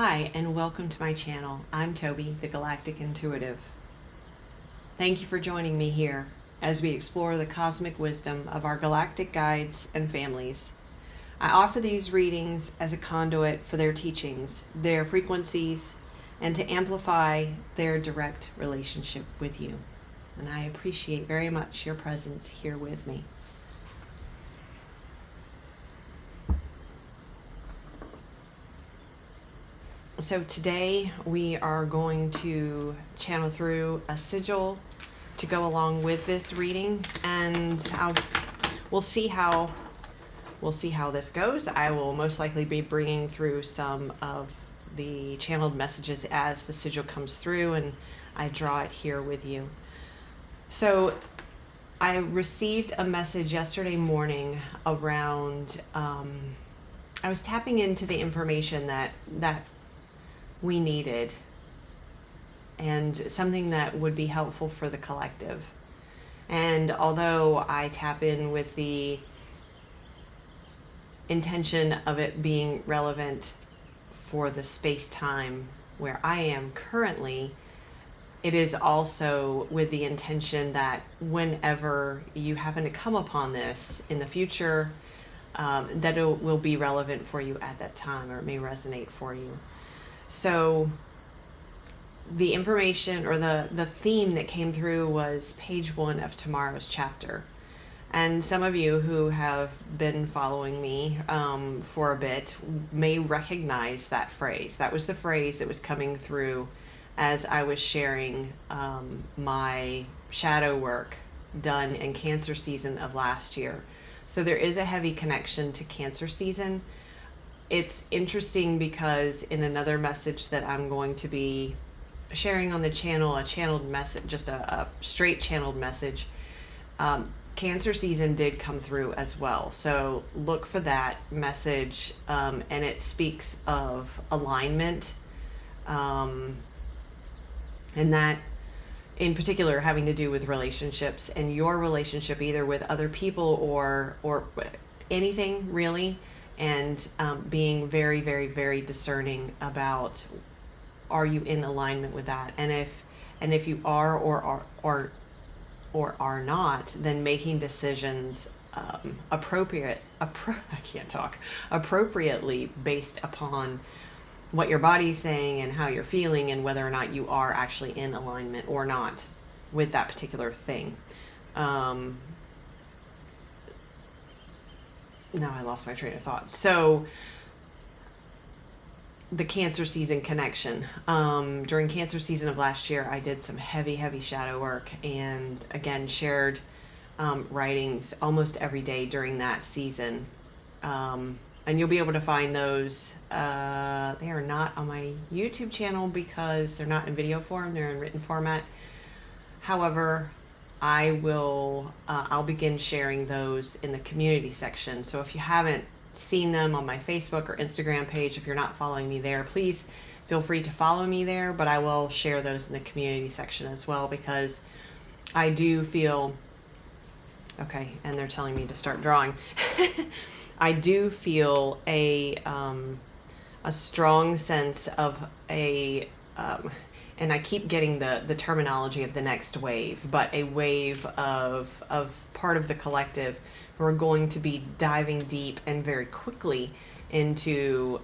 Hi, and welcome to my channel. I'm Toby, the Galactic Intuitive. Thank you for joining me here as we explore the cosmic wisdom of our galactic guides and families. I offer these readings as a conduit for their teachings, their frequencies, and to amplify their direct relationship with you. And I appreciate very much your presence here with me. So today we are going to channel through a sigil to go along with this reading, and we'll see how this goes. I will most likely be bringing through some of the channeled messages as the sigil comes through, and I draw it here with you. So I received a message yesterday morning around. I was tapping into the information that we needed, and something that would be helpful for the collective. And although I tap in with the intention of it being relevant for the space-time where I am currently, it is also with the intention that whenever you happen to come upon this in the future, that it will be relevant for you at that time, or it may resonate for you. So the information or the theme that came through was page 1 of tomorrow's chapter. And some of you who have been following me for a bit may recognize that phrase. That was the phrase that was coming through as I was sharing my shadow work done in Cancer season of last year. So there is a heavy connection to Cancer season. It's interesting because in another message that I'm going to be sharing on the channel, a channeled message, just a straight channeled message, Cancer season did come through as well. So look for that message, and it speaks of alignment, and that in particular having to do with relationships and your relationship either with other people or anything really. And being very, very, very discerning about, are you in alignment with that? And if you are or are not, then making decisions appropriately based upon what your body's saying and how you're feeling, and whether or not you are actually in alignment or not with that particular thing. Now I lost my train of thought. So the Cancer season connection. During Cancer season of last year, I did some heavy shadow work, and again shared writings almost every day during that season. And you'll be able to find those. They are not on my YouTube channel because they're not in video form, they're in written format. However, I'll begin sharing those in the community section. So if you haven't seen them on my Facebook or Instagram page, if you're not following me there, please feel free to follow me there, but I will share those in the community section as well, because I do feel, okay, and they're telling me to start drawing. I do feel a strong sense of and I keep getting the terminology of the next wave, but a wave of part of the collective who are going to be diving deep and very quickly into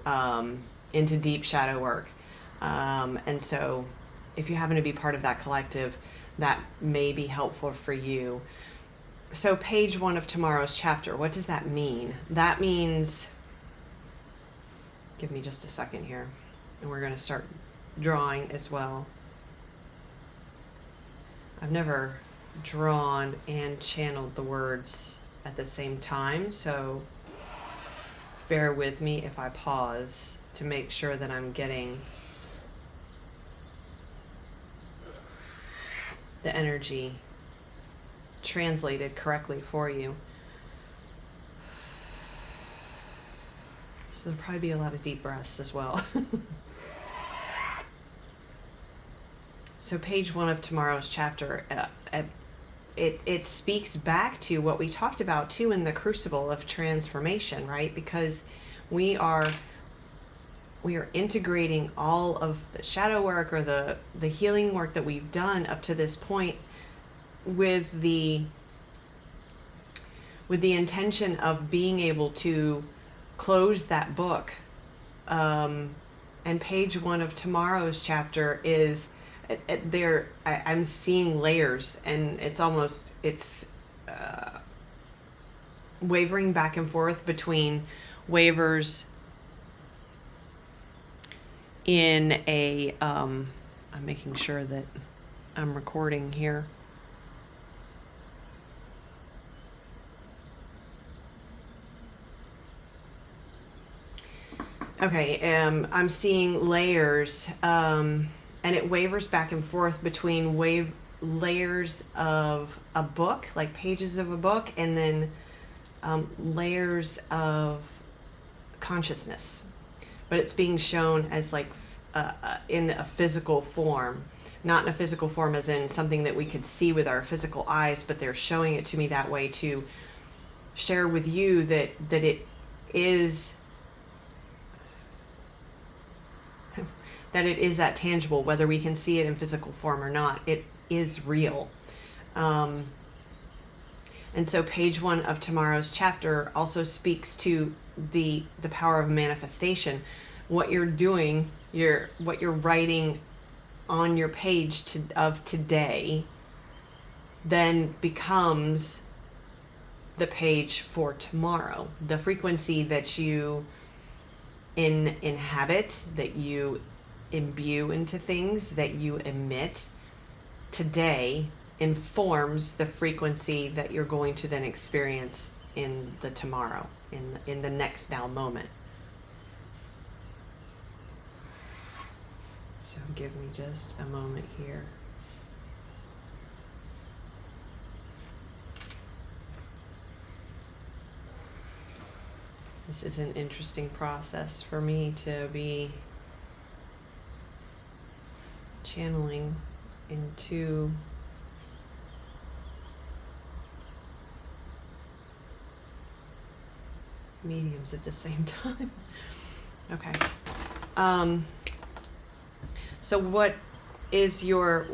deep shadow work. And so if you happen to be part of that collective, that may be helpful for you. So page 1 of tomorrow's chapter, what does that mean? That means, give me just a second here, and we're going to start drawing as well. I've never drawn and channeled the words at the same time, so bear with me if I pause to make sure that I'm getting the energy translated correctly for you. So there'll probably be a lot of deep breaths as well. So page 1 of tomorrow's chapter, it speaks back to what we talked about too in the crucible of transformation, right? Because we are we are integrating all of the shadow work or the healing work that we've done up to this point with the intention of being able to close that book. And page 1 of tomorrow's chapter is there. I'm seeing layers, and it's wavering back and forth between wavers in a I'm making sure that I'm recording here. Okay, I'm seeing layers, and it wavers back and forth between layers of a book, like pages of a book, and then layers of consciousness. But it's being shown as like in a physical form, not in a physical form as in something that we could see with our physical eyes, but they're showing it to me that way to share with you that it is that tangible, whether we can see it in physical form or not. It is real. And so page 1 of tomorrow's chapter also speaks to the power of manifestation. What you're doing, what you're writing on your page of today then becomes the page for tomorrow. The frequency that you inhabit, that you imbue into things, that you emit today informs the frequency that you're going to then experience in the tomorrow, in the next now moment. So give me just a moment here. This is an interesting process for me to be channeling into mediums at the same time. Okay. So what's your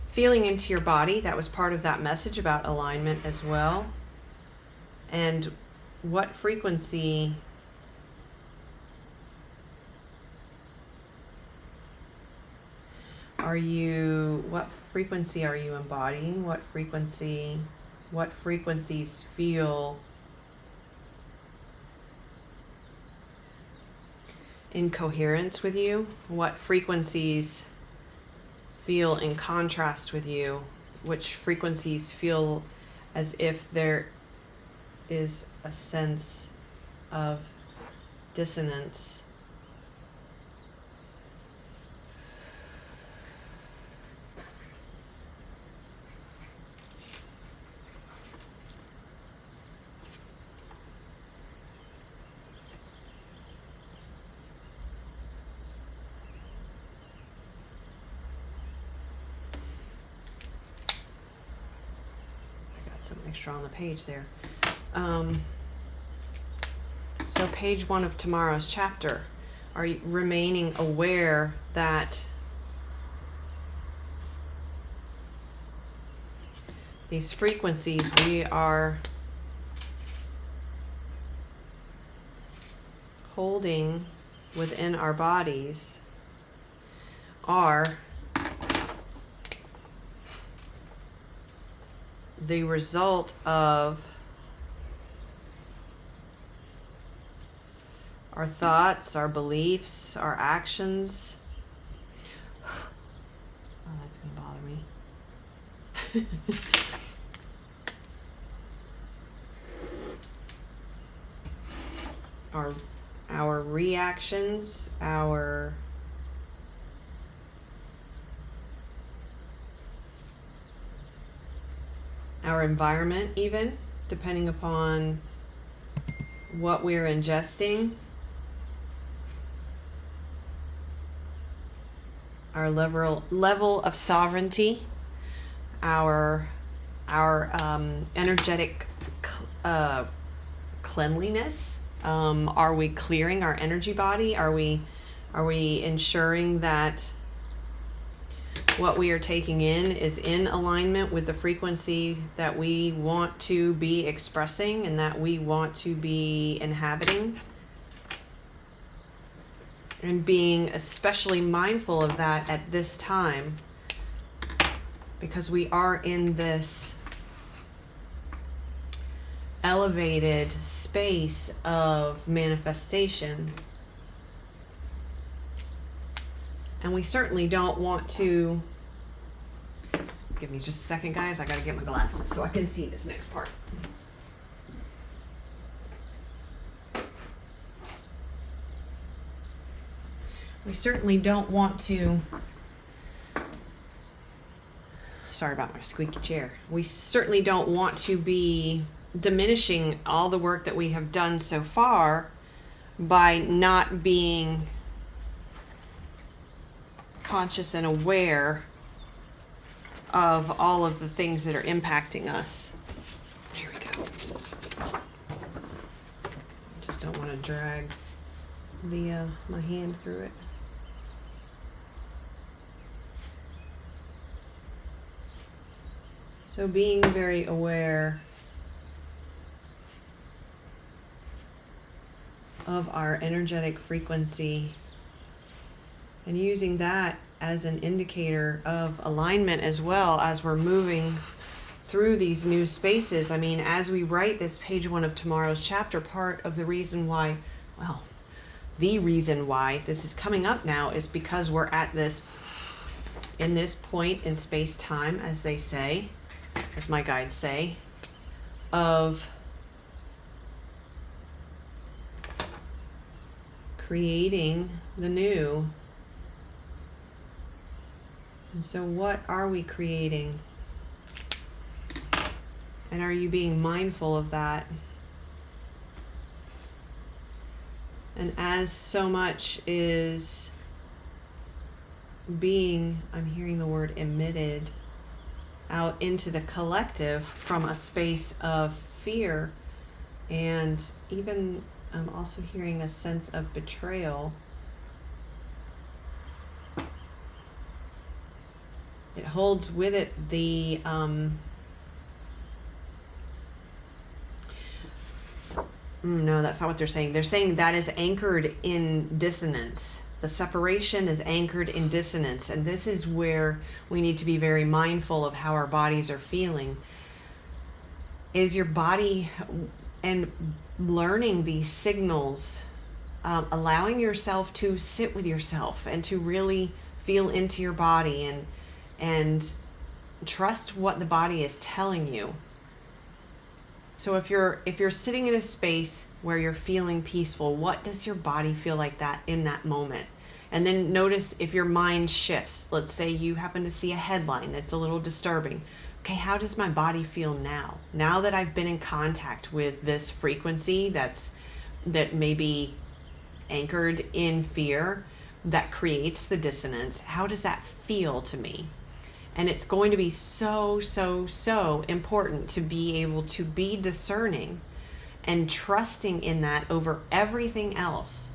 feeling into your body? That was part of that message about alignment as well. And what frequency are you embodying? What frequencies feel in coherence with you? What frequencies feel in contrast with you? Which frequencies feel as if there is a sense of dissonance? Some extra on the page there. So page 1 of tomorrow's chapter, are you remaining aware that these frequencies we are holding within our bodies are the result of our thoughts, our beliefs, our actions. Oh, that's going to bother me. Our reactions, our environment, even depending upon what we're ingesting, our level of sovereignty, our energetic cleanliness, Are we clearing our energy body? Are we ensuring that what we are taking in is in alignment with the frequency that we want to be expressing and that we want to be inhabiting? And being especially mindful of that at this time, because we are in this elevated space of manifestation. And we certainly don't want to... Give me just a second, guys. I gotta get my glasses so I can see this next part. We certainly don't want to... Sorry about my squeaky chair. We certainly don't want to be diminishing all the work that we have done so far by not being conscious and aware of all of the things that are impacting us. There we go. Just don't want to drag the my hand through it. So being very aware of our energetic frequency and using that as an indicator of alignment as well as we're moving through these new spaces. I mean, as we write this page 1 of tomorrow's chapter, part of the reason why, well, the reason why this is coming up now is because we're at this, in this point in space-time, as they say, as my guides say, of creating the new. And so what are we creating? And are you being mindful of that? And as so much is being, I'm hearing the word emitted, out into the collective from a space of fear, and even I'm also hearing a sense of betrayal. It holds with it the no, that's not what they're saying. They're saying that is anchored in dissonance. The separation is anchored in dissonance, and this is where we need to be very mindful of how our bodies are feeling. Is your body, and learning these signals, allowing yourself to sit with yourself and to really feel into your body and trust what the body is telling you. So if you're sitting in a space where you're feeling peaceful, what does your body feel like that in that moment? And then notice if your mind shifts. Let's say you happen to see a headline that's a little disturbing. Okay, how does my body feel now? Now that I've been in contact with this frequency that may be anchored in fear, that creates the dissonance, how does that feel to me? And it's going to be so, so, so important to be able to be discerning and trusting in that over everything else,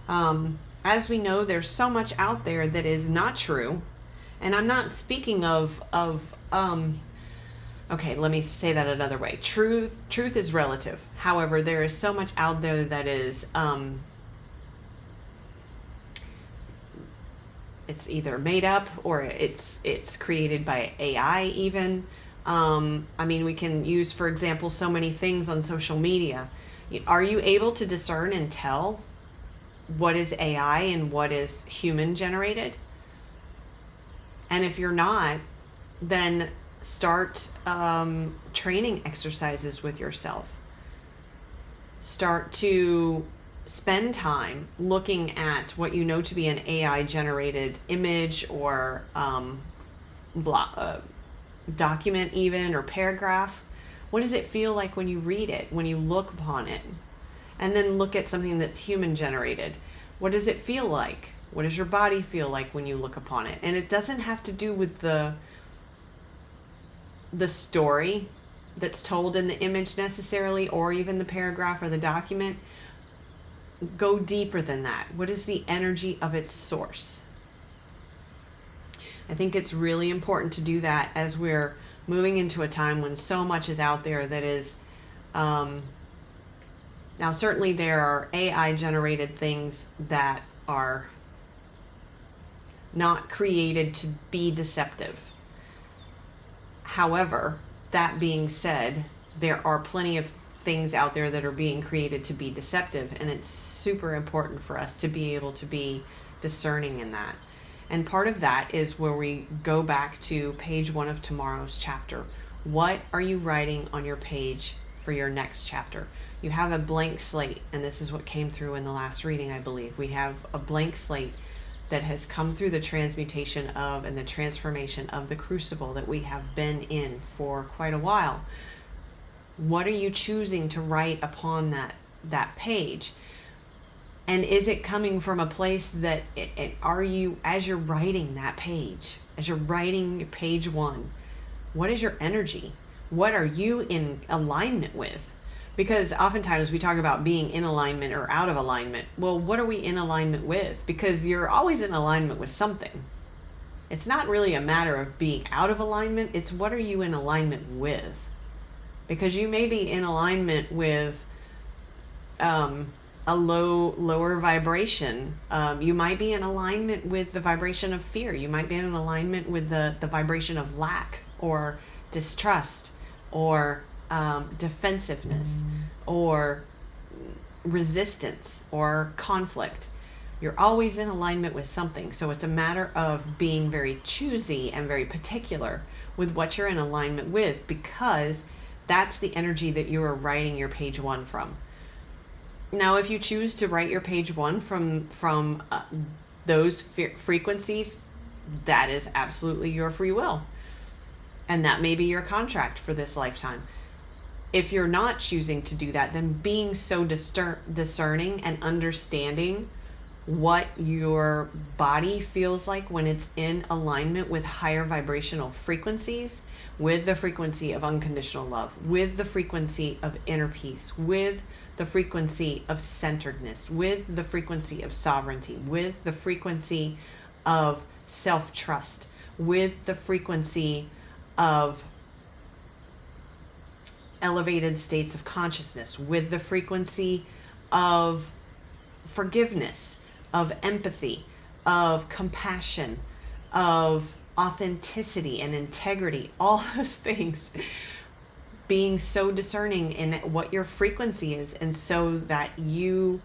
As we know, there's so much out there that is not true. And I'm not speaking of okay, let me say that another way. Truth is relative. However, there is so much out there that is, it's either made up or it's created by AI even. I mean, we can use, for example, so many things on social media. Are you able to discern and tell what is AI and what is human generated? And if you're not, then start training exercises with yourself. Start to spend time looking at what you know to be an AI generated image or document even, or paragraph. What does it feel like when you read it, when you look upon it? And then look at something that's human generated. What does it feel like? What does your body feel like when you look upon it? And it doesn't have to do with the story that's told in the image necessarily, or even the paragraph or the document. Go deeper than that. What is the energy of its source? I think it's really important to do that as we're moving into a time when so much is out there that is, now certainly there are AI generated things that are not created to be deceptive. However, that being said, there are plenty of things out there that are being created to be deceptive, and it's super important for us to be able to be discerning in that. And part of that is where we go back to page 1 of tomorrow's chapter. What are you writing on your page for your next chapter? You have a blank slate, and this is what came through in the last reading, I believe. We have a blank slate that has come through the transmutation of and the transformation of the crucible that we have been in for quite a while. What are you choosing to write upon that page? And is it coming from a place that are you, as you're writing that page, as you're writing your page 1, what is your energy? What are you in alignment with? Because oftentimes we talk about being in alignment or out of alignment. Well, what are we in alignment with? Because you're always in alignment with something. It's not really a matter of being out of alignment. It's what are you in alignment with? Because you may be in alignment with a lower vibration. You might be in alignment with the vibration of fear. You might be in alignment with the vibration of lack or distrust or defensiveness or resistance or conflict. You're always in alignment with something. So it's a matter of being very choosy and very particular with what you're in alignment with, because that's the energy that you are writing your page 1 from. Now, if you choose to write your page 1 from those frequencies, that is absolutely your free will. And that may be your contract for this lifetime. If you're not choosing to do that, then being so discerning and understanding what your body feels like when it's in alignment with higher vibrational frequencies, with the frequency of unconditional love, with the frequency of inner peace, with the frequency of centeredness, with the frequency of sovereignty, with the frequency of self-trust, with the frequency of elevated states of consciousness, with the frequency of forgiveness, of empathy, of compassion, of authenticity and integrity, all those things. Being so discerning in what your frequency is, and so that you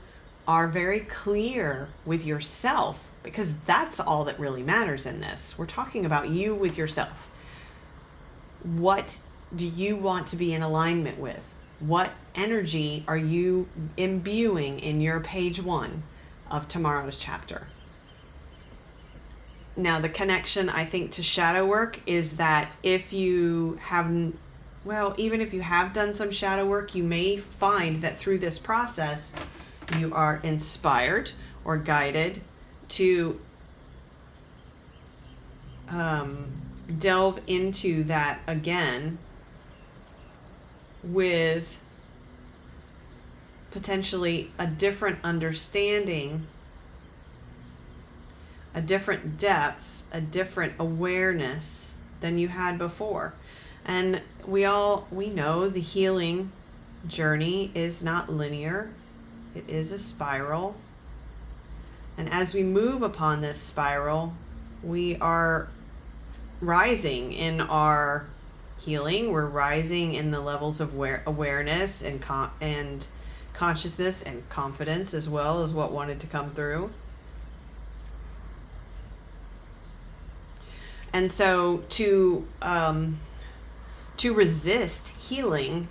are very clear with yourself, because that's all that really matters in this. We're talking about you with yourself. What do you want to be in alignment with? What energy are you imbuing in your page 1 of tomorrow's chapter? Now, the connection, I think, to shadow work is that if you have, well, even if you have done some shadow work, you may find that through this process, you are inspired or guided to delve into that again with potentially a different understanding, a different depth, a different awareness than you had before. And we know the healing journey is not linear. It is a spiral. And as we move upon this spiral, we are rising in our healing. We're rising in the levels of awareness and consciousness and confidence, as well as what wanted to come through. And so to resist healing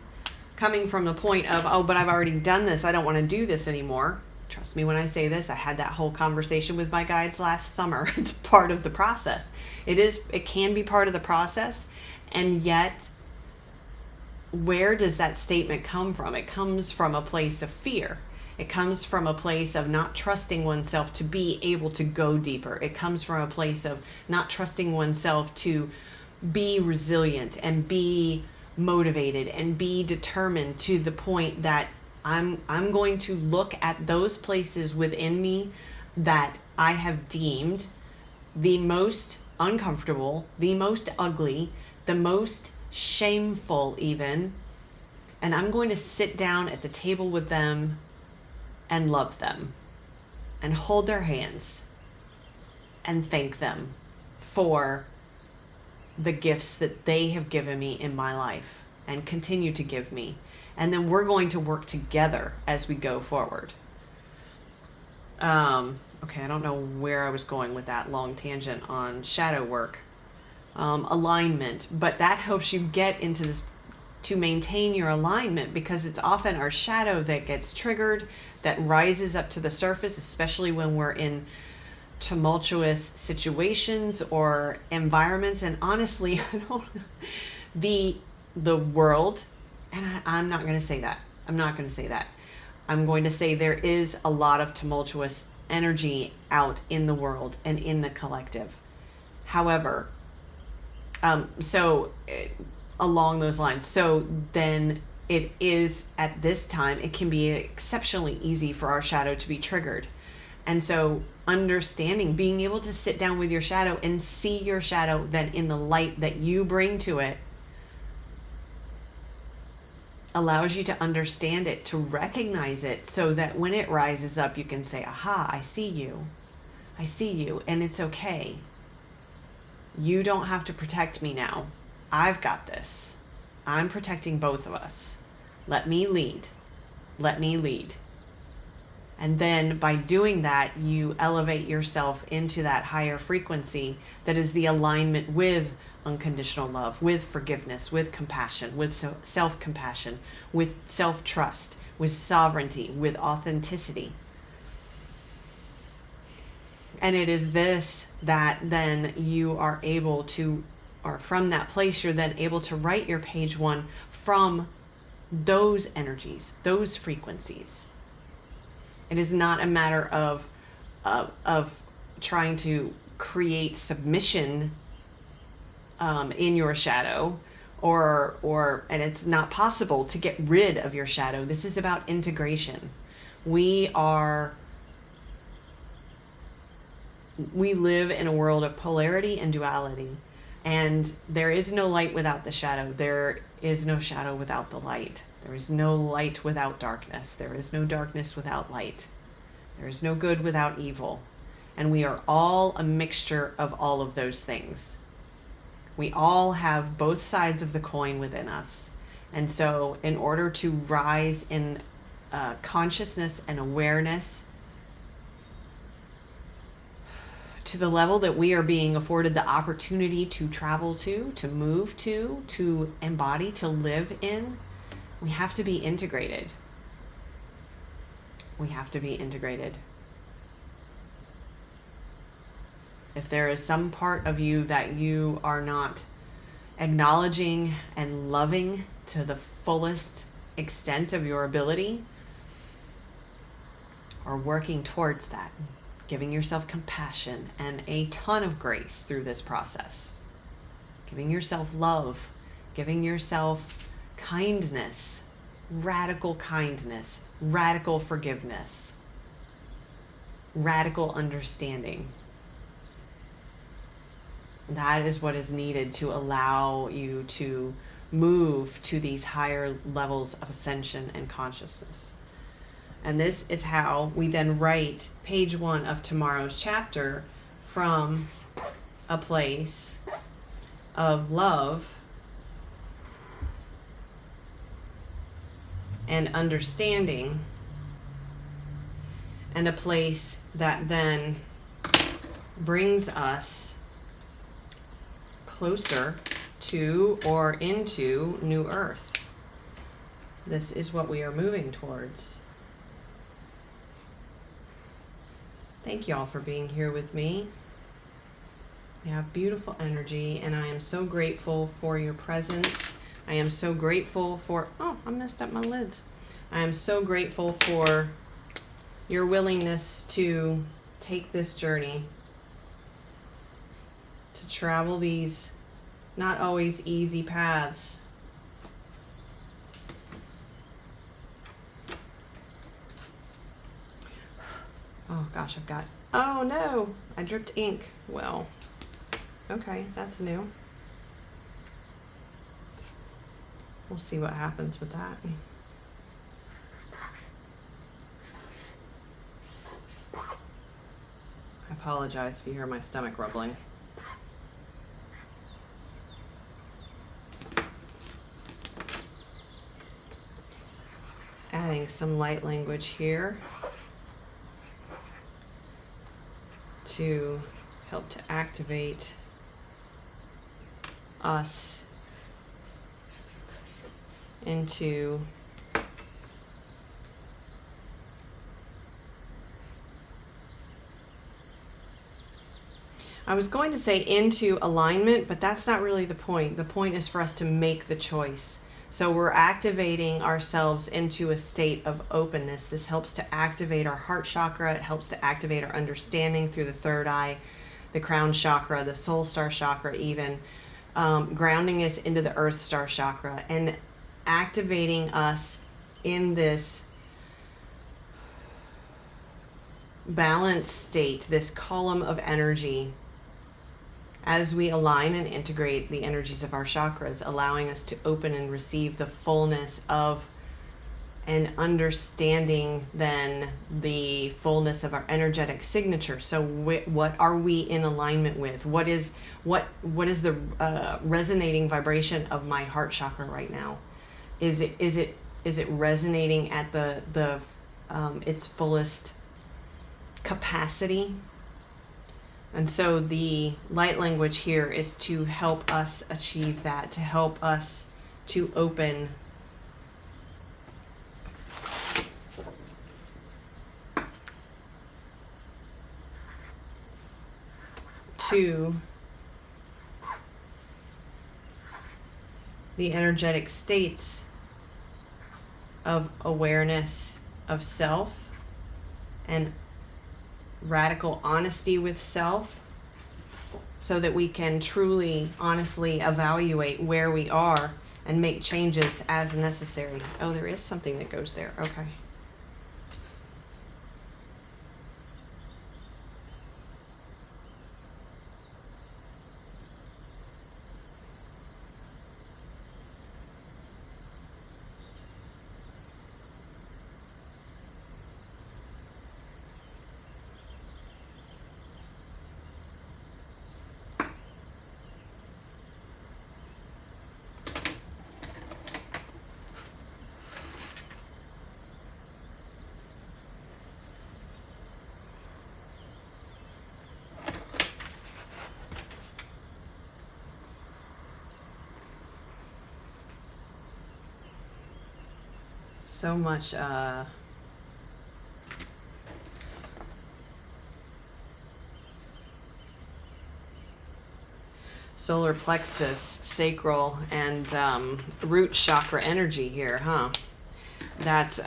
coming from the point of, oh, but I've already done this, I don't want to do this anymore. Trust me when I say this, I had that whole conversation with my guides last summer. It's part of the process. It can be part of the process. And yet, where does that statement come from? It comes from a place of fear. It comes from a place of not trusting oneself to be able to go deeper. It comes from a place of not trusting oneself to be resilient and be motivated and be determined to the point that I'm going to look at those places within me that I have deemed the most uncomfortable, the most ugly, the most shameful even, and I'm going to sit down at the table with them and love them and hold their hands and thank them for the gifts that they have given me in my life and continue to give me. And then we're going to work together as we go forward. Okay, I don't know where I was going with that long tangent on shadow work, alignment, but that helps you get into this to maintain your alignment, because it's often our shadow that gets triggered, that rises up to the surface, especially when we're in tumultuous situations or environments. And honestly, the world, and I'm not going to say that. I'm going to say there is a lot of tumultuous energy out in the world and in the collective. However, along those lines, so then it is at this time, it can be exceptionally easy for our shadow to be triggered. And so understanding, being able to sit down with your shadow and see your shadow then in the light that you bring to it, allows you to understand it, to recognize it, so that when it rises up, you can say, aha, I see you, and it's okay. You don't have to protect me now. I've got this. I'm protecting both of us. Let me lead. And then by doing that, you elevate yourself into that higher frequency that is the alignment with unconditional love, with forgiveness, with compassion, with self-compassion, with self-trust, with sovereignty, with authenticity. And it is this that then you are able to, or from that place, you're then able to write your page one from those energies, those frequencies. It is not a matter of trying to create submission in your shadow, and it's not possible to get rid of your shadow. This is about integration. We live in a world of polarity and duality, and there is no light without the shadow. There is no shadow without the light. There is no light without darkness. There is no darkness without light. There is no good without evil. And we are all a mixture of all of those things. We all have both sides of the coin within us. And so in order to rise in consciousness and awareness to the level that we are being afforded the opportunity to travel to move to embody, to live in, we have to be integrated. If there is some part of you that you are not acknowledging and loving to the fullest extent of your ability, or working towards that, giving yourself compassion and a ton of grace through this process, giving yourself love, giving yourself kindness, radical forgiveness, radical understanding. That is what is needed to allow you to move to these higher levels of ascension and consciousness. And this is how we then write page one of tomorrow's chapter from a place of love and understanding, and a place that then brings us closer to or into New Earth. This is what we are moving towards. Thank you all for being here with me. You have beautiful energy, and I am so grateful for your presence. I am so grateful for, I messed up my lids. I am so grateful for your willingness to take this journey, to travel these not always easy paths, gosh, oh no, I dripped ink. Well, okay, that's new. We'll see what happens with that. I apologize if you hear my stomach rumbling. Adding some light language here to help to activate us into I was going to say into alignment, but that's not really the point. The point is for us to make the choice. So we're activating ourselves into a state of openness. This helps to activate our heart chakra. It helps to activate our understanding through the third eye, the crown chakra, the soul star chakra even, grounding us into the earth star chakra and activating us in this balanced state, this column of energy, as we align and integrate the energies of our chakras, allowing us to open and receive the fullness of and understanding then the fullness of our energetic signature. So what are we in alignment with? What is the resonating vibration of my heart chakra right now? Is it resonating at the its fullest capacity? And so the light language here is to help us achieve that, to help us to open to the energetic states of awareness of self and radical honesty with self, so that we can truly, honestly evaluate where we are and make changes as necessary. Oh, there is something that goes there. Okay. So much solar plexus, sacral, and root chakra energy here, huh? That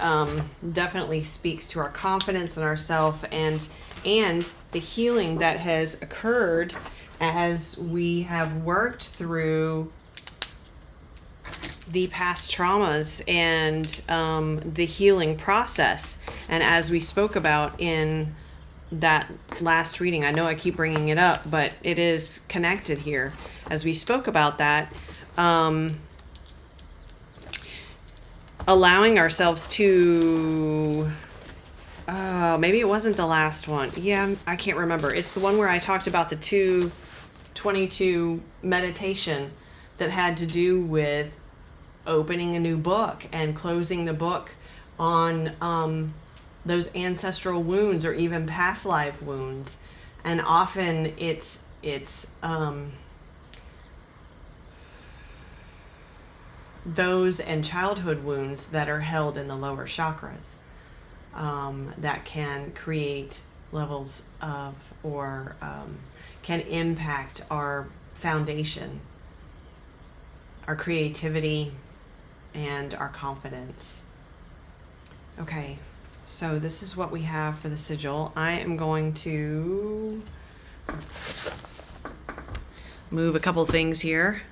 definitely speaks to our confidence in ourselves and the healing that has occurred as we have worked through the past traumas and the healing process. And as we spoke about in that last reading, I know I keep bringing it up, but it is connected here. As we spoke about that, allowing ourselves to, maybe it wasn't the last one. Yeah, I can't remember. It's the one where I talked about the 222 meditation that had to do with opening a new book and closing the book on those ancestral wounds or even past life wounds. And often it's those and childhood wounds that are held in the lower chakras that can create levels of or can impact our foundation, our creativity, and our confidence. Okay, so this is what we have for the sigil. I am going to move a couple things here.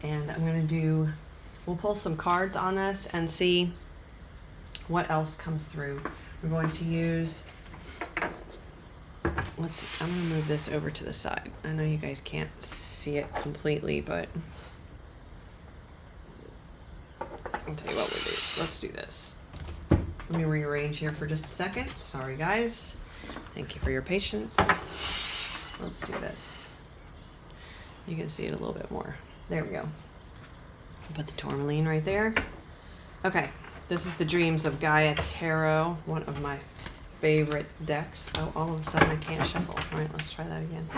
And I'm going to do we'll pull some cards on this and see what else comes through. We're going to use, let's see, I'm going to move this over to the side. I know you guys can't see it completely, but I'll tell you what we'll do. Let's do this. Let me rearrange here for just a second. Sorry, guys. Thank you for your patience. Let's do this. You can see it a little bit more. There we go. Put the tourmaline right there. Okay, this is the Dreams of Gaia Tarot, one of my favorite decks. Oh, all of a sudden I can't shuffle. All right, let's try that again.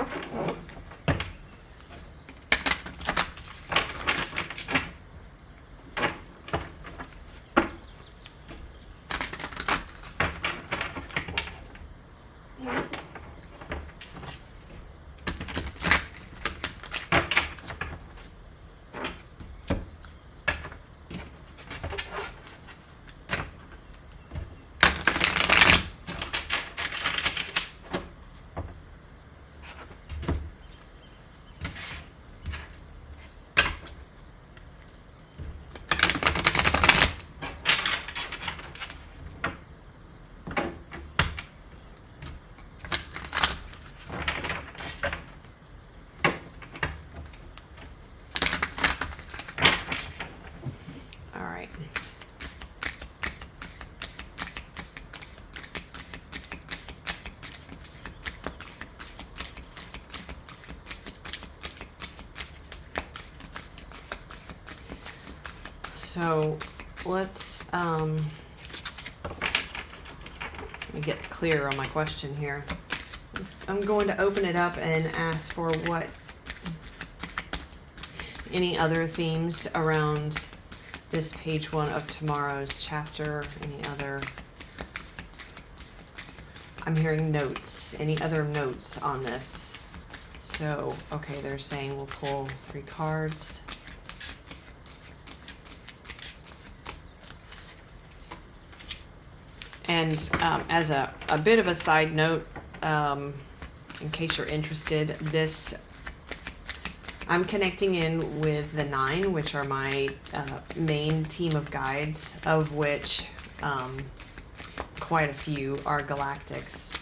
So let's let me get clear on my question here. I'm going to open it up and ask for what any other themes around this page 1 of tomorrow's chapter, any other, I'm hearing notes, any other notes on this. So, okay, they're saying we'll pull 3 cards. And as a bit of a side note, in case you're interested, this I'm connecting in with the 9, which are my main team of guides, of which quite a few are galactics.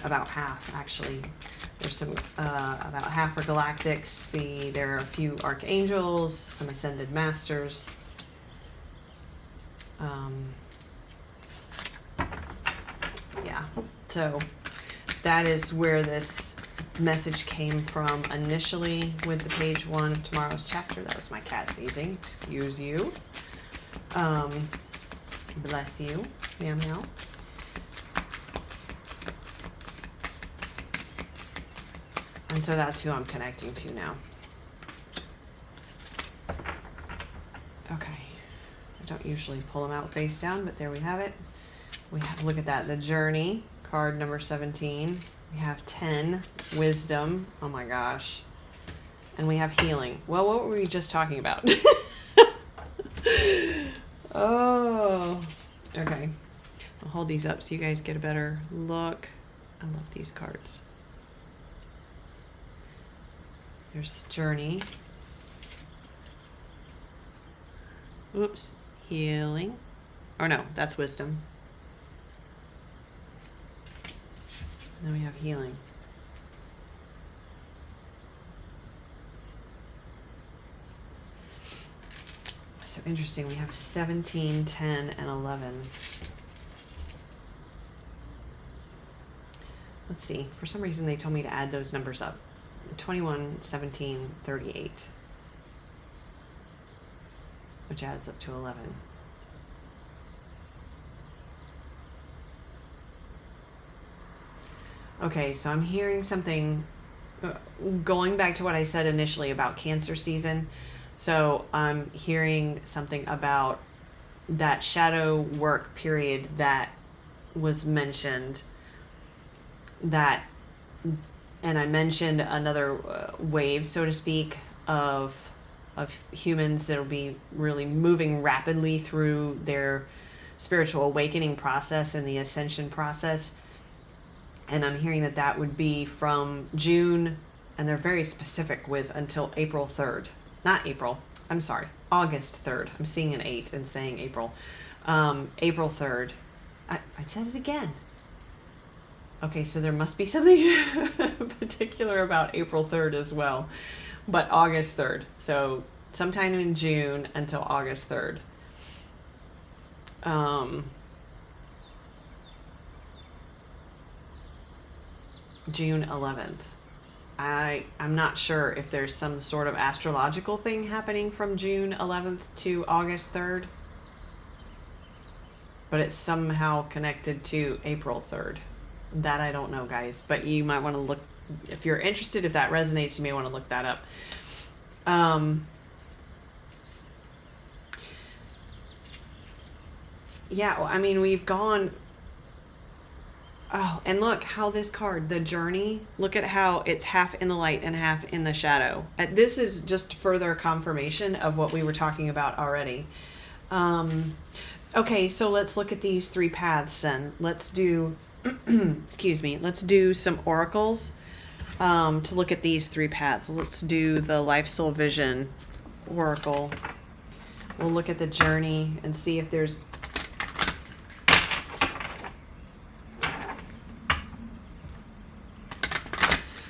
About half, actually. There's some about half are galactics. There are a few archangels, some ascended masters. Yeah, so that is where this message came from initially with the page 1 of tomorrow's chapter. That was my cat sneezing. Excuse you. Bless you. Meow meow. And so that's who I'm connecting to now. Okay. I don't usually pull them out face down, but there we have it. We have, look at that, the Journey, card number 17. We have 10, Wisdom, oh my gosh. And we have Healing. Well, what were we just talking about? Oh, okay. I'll hold these up so you guys get a better look. I love these cards. There's the Journey. Oops, Healing. Or no, that's Wisdom. Then we have Healing. So interesting. We have 17, 10, and 11. Let's see. For some reason, they told me to add those numbers up. 21, 17, 38. Which adds up to 11. Okay, so I'm hearing something, going back to what I said initially about Cancer season. So I'm hearing something about that shadow work period that was mentioned, that, and I mentioned another wave, so to speak, of humans that will be really moving rapidly through their spiritual awakening process and the ascension process. And I'm hearing that that would be from June, and they're very specific with until April 3rd. Not April, I'm sorry, August 3rd. I'm seeing an 8 and saying April. April 3rd. I said it again. Okay, so there must be something particular about April 3rd as well. But August 3rd. So sometime in June until August 3rd. June 11th. I'm not sure if there's some sort of astrological thing happening from June 11th to August 3rd. But it's somehow connected to April 3rd. That I don't know, guys. But you might want to look, if you're interested, if that resonates, you may want to look that up. Yeah, I mean, we've gone... Oh, and look how this card, the journey, look at how it's half in the light and half in the shadow. This is just further confirmation of what we were talking about already. Okay, so let's look at these 3 paths then. Let's do, excuse me, let's do some oracles to look at these 3 paths. Let's do the Life Soul Vision oracle. We'll look at the journey and see if there's...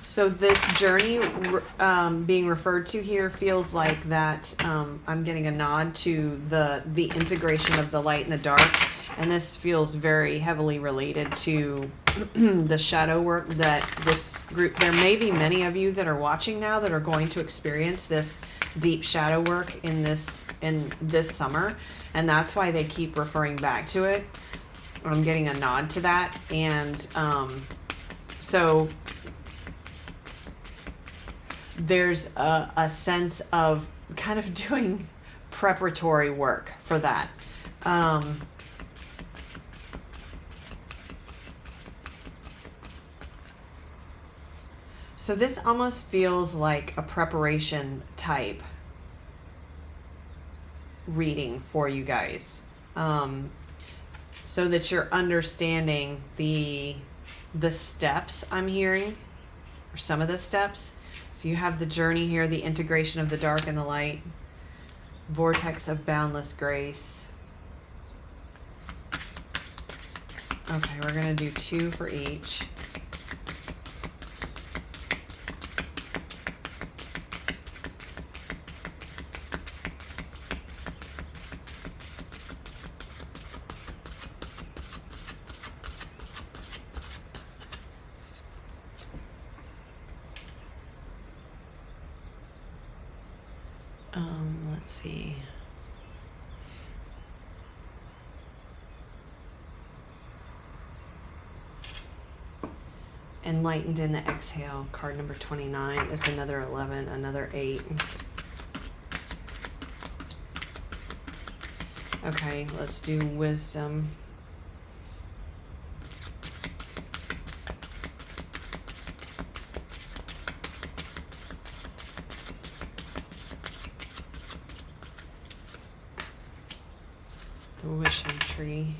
So this journey being referred to here feels like that I'm getting a nod to the integration of the light and the dark. And this feels very heavily related to the shadow work that this group, there may be many of you that are watching now that are going to experience this deep shadow work in this summer. And that's why they keep referring back to it. I'm getting a nod to that. And so... there's a sense of kind of doing preparatory work for that. So this almost feels like a preparation type reading for you guys. So that you're understanding the steps I'm hearing, or some of the steps. So you have the journey here, the integration of the dark and the light, vortex of boundless grace. Okay, we're going to do 2 for each. Let's see. Enlightened in the exhale, card number 29 is another 11, another 8. Okay, let's do wisdom. The wishing tree.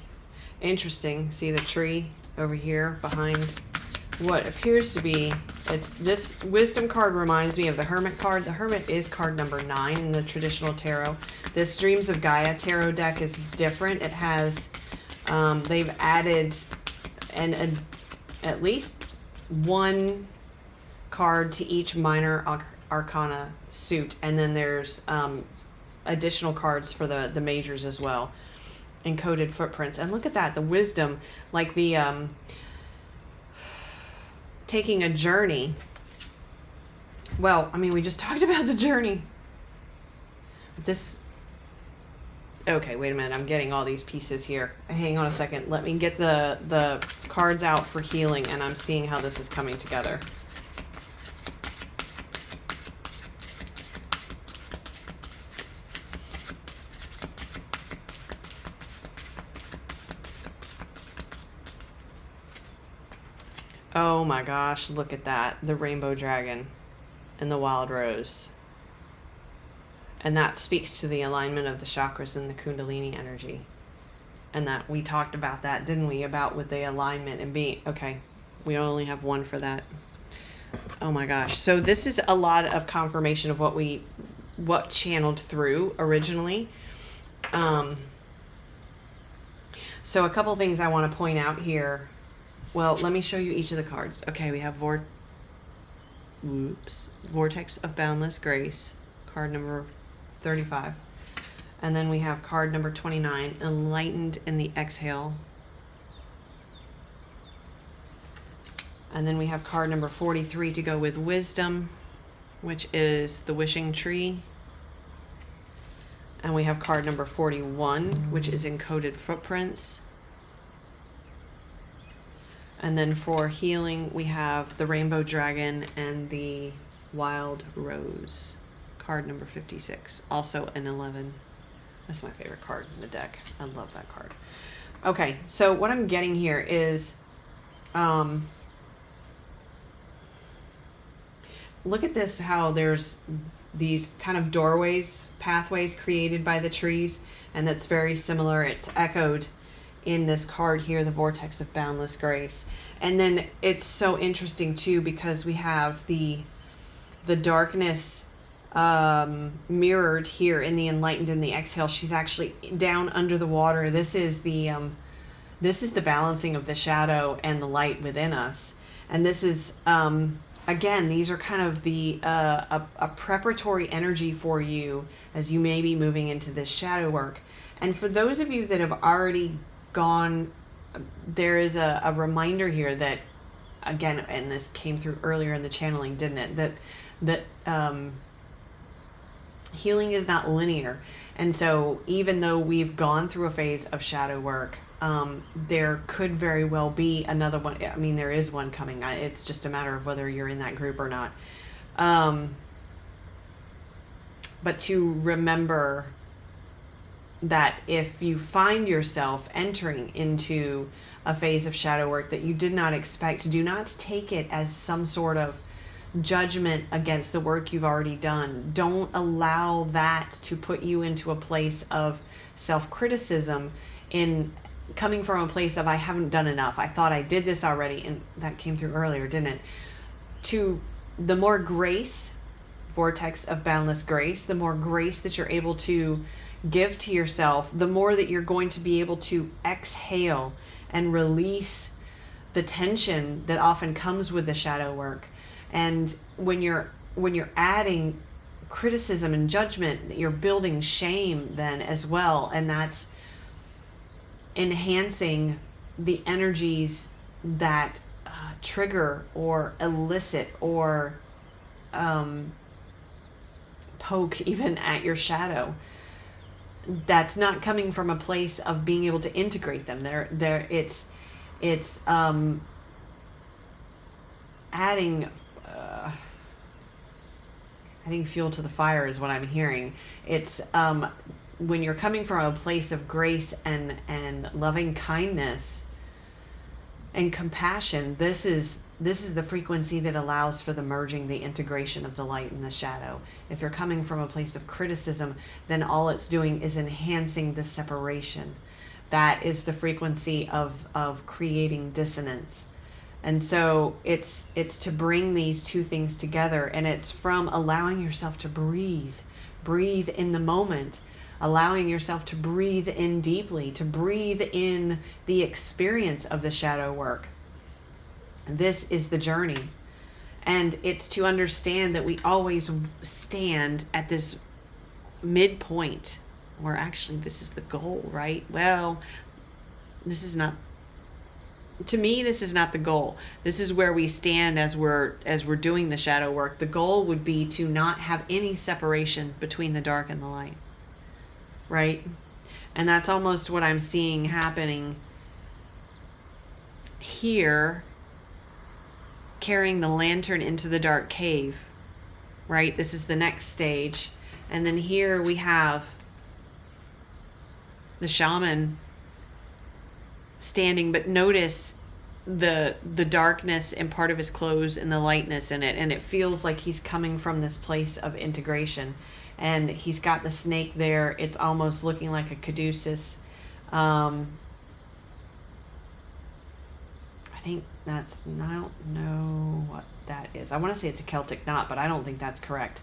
Interesting. See the tree over here behind what appears to be, it's this wisdom card reminds me of the Hermit card. The Hermit is card number 9 in the traditional tarot. This Dreams of Gaia tarot deck is different. It has, they've added at least 1 card to each minor arcana suit, and then there's additional cards for the majors as well. Encoded footprints. And look at that, the wisdom, like the taking a journey. Well, I mean, we just talked about the journey. This, okay, wait a minute, I'm getting all these pieces here. Hang on a second, let me get the cards out for healing, and I'm seeing how this is coming together. Oh my gosh, look at that. The rainbow dragon and the wild rose. And that speaks to the alignment of the chakras and the Kundalini energy. And that we talked about that, didn't we? About with the alignment and being, okay, we only have 1 for that. Oh my gosh. So this is a lot of confirmation of what we what channeled through originally. So a couple things I want to point out here. Well, let me show you each of the cards. Okay, we have Vortex of Boundless Grace, card number 35. And then we have card number 29, Enlightened in the Exhale. And then we have card number 43 to go with Wisdom, which is the Wishing Tree. And we have card number 41, which is Encoded Footprints. And then for healing, we have the Rainbow Dragon and the Wild Rose, card number 56, also an 11. That's my favorite card in the deck. I love that card. Okay, so what I'm getting here is, look at this, how there's these kind of doorways, pathways created by the trees, and that's very similar. It's echoed in this card here, the Vortex of Boundless Grace. And then it's so interesting too, because we have the darkness mirrored here in the Enlightened in the Exhale. She's actually down under the water. This is the balancing of the shadow and the light within us. And this is again, these are kind of the a preparatory energy for you as you may be moving into this shadow work. And for those of you that have already gone, there is a reminder here that, again, and this came through earlier in the channeling, didn't it? That healing is not linear. And so even though we've gone through a phase of shadow work, there could very well be another one. I mean, there is one coming. It's just a matter of whether you're in that group or not. But to remember that if you find yourself entering into a phase of shadow work that you did not expect, do not take it as some sort of judgment against the work you've already done. Don't allow that to put you into a place of self-criticism, in coming from a place of, I haven't done enough, I thought I did this already, and that came through earlier, didn't it? To the more grace, Vortex of Boundless Grace, the more grace that you're able to give to yourself, the more that you're going to be able to exhale and release the tension that often comes with the shadow work. And when you're adding criticism and judgment, you're building shame then as well, and that's enhancing the energies that trigger or elicit or poke even at your shadow. That's not coming from a place of being able to integrate them. It's adding fuel to the fire is what I'm hearing. It's when you're coming from a place of grace and loving kindness and compassion, this is the frequency that allows for the merging, the integration of the light and the shadow. If you're coming from a place of criticism, then all it's doing is enhancing the separation. That is the frequency of creating dissonance. And so it's to bring these two things together, and it's from allowing yourself to breathe in the moment, allowing yourself to breathe in deeply, to breathe in the experience of the shadow work. This is the journey. And it's to understand that we always stand at this midpoint, or actually this is the goal, right? Well, this is not, to me, this is not the goal. This is where we stand as we're doing the shadow work. The goal would be to not have any separation between the dark and the light, right? And that's almost what I'm seeing happening here, carrying the lantern into the dark cave, right? This is the next stage. And then here we have the shaman standing, but notice the darkness in part of his clothes and the lightness in it, and it feels like he's coming from this place of integration. And he's got the snake there. It's almost looking like a caduceus. I think that's, I don't know what that is. I want to say it's a Celtic knot, but I don't think that's correct.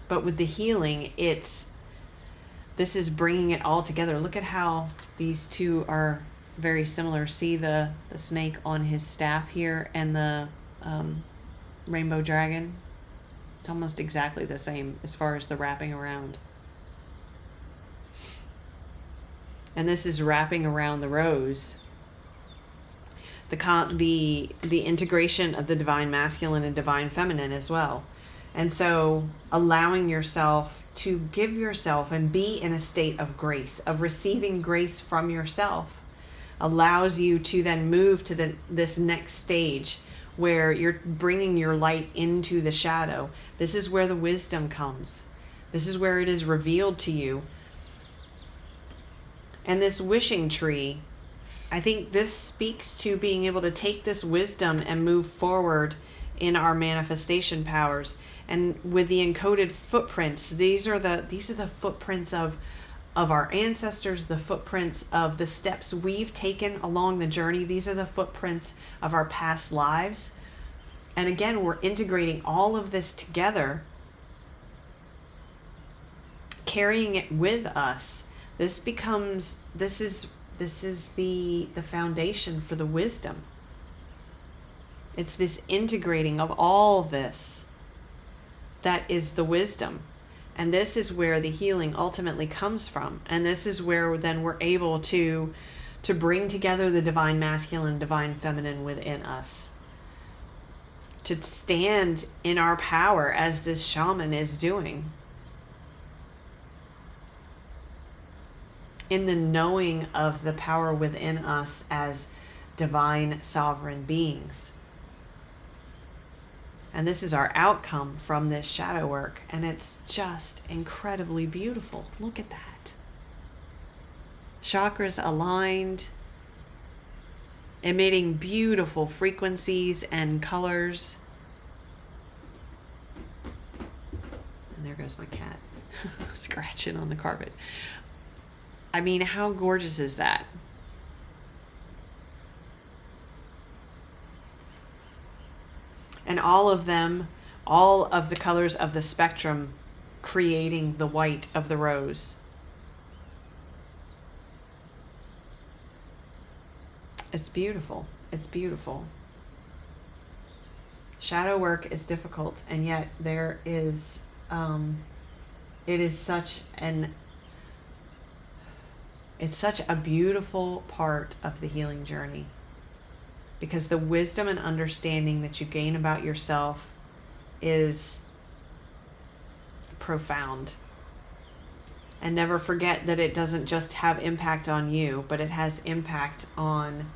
But with the healing, this is bringing it all together. Look at how these two are very similar. See the snake on his staff here and the rainbow dragon? It's almost exactly the same as far as the wrapping around. And this is wrapping around the rose. The integration of the divine masculine and divine feminine as well. And so allowing yourself to give yourself and be in a state of grace, of receiving grace from yourself, allows you to then move to this next stage where you're bringing your light into the shadow. This is where the wisdom comes. This is where it is revealed to you. And this wishing tree, I think this speaks to being able to take this wisdom and move forward in our manifestation powers. And with the encoded footprints, these are the footprints of our ancestors, the footprints of the steps we've taken along the journey. These are the footprints of our past lives. And again, we're integrating all of this together, carrying it with us. This is the foundation for the wisdom. It's this integrating of all this that is the wisdom. And this is where the healing ultimately comes from. And this is where then we're able to bring together the divine masculine, divine feminine within us. To stand in our power as this shaman is doing. In the knowing of the power within us as divine sovereign beings. And this is our outcome from this shadow work. And it's just incredibly beautiful. Look at that. Chakras aligned, emitting beautiful frequencies and colors. And there goes my cat scratching on the carpet. I mean, how gorgeous is that? And all of them, all of the colors of the spectrum, creating the white of the rose. It's beautiful. It's beautiful. Shadow work is difficult, and yet there is, it is such it's such a beautiful part of the healing journey, because the wisdom and understanding that you gain about yourself is profound. And never forget that it doesn't just have impact on you, but it has impact on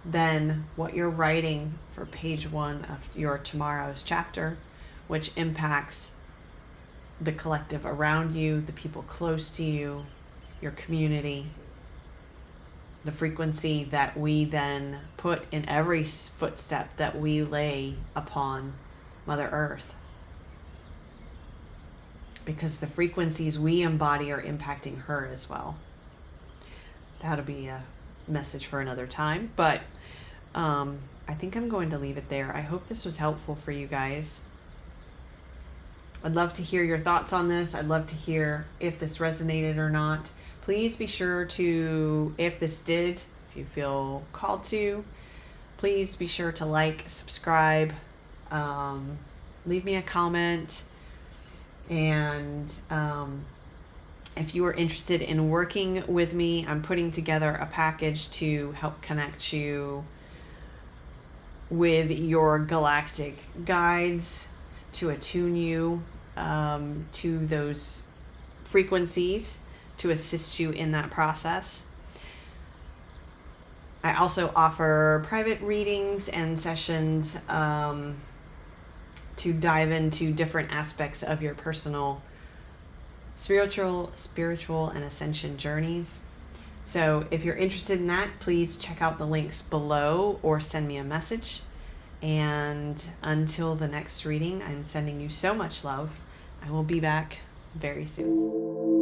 then what you're writing for page 1 of your tomorrow's chapter, which impacts the collective around you, the people close to you, your community, the frequency that we then put in every footstep that we lay upon Mother Earth. Because the frequencies we embody are impacting her as well. That'll be a message for another time, but I think I'm going to leave it there. I hope this was helpful for you guys. I'd love to hear your thoughts on this. I'd love to hear if this resonated or not. Please be sure to, if this did, if you feel called to, please be sure to like, subscribe, leave me a comment, and if you are interested in working with me, I'm putting together a package to help connect you with your galactic guides, to attune you to those frequencies, to assist you in that process. I also offer private readings and sessions to dive into different aspects of your personal spiritual and ascension journeys. So if you're interested in that, please check out the links below or send me a message. And until the next reading, I'm sending you so much love. I will be back very soon.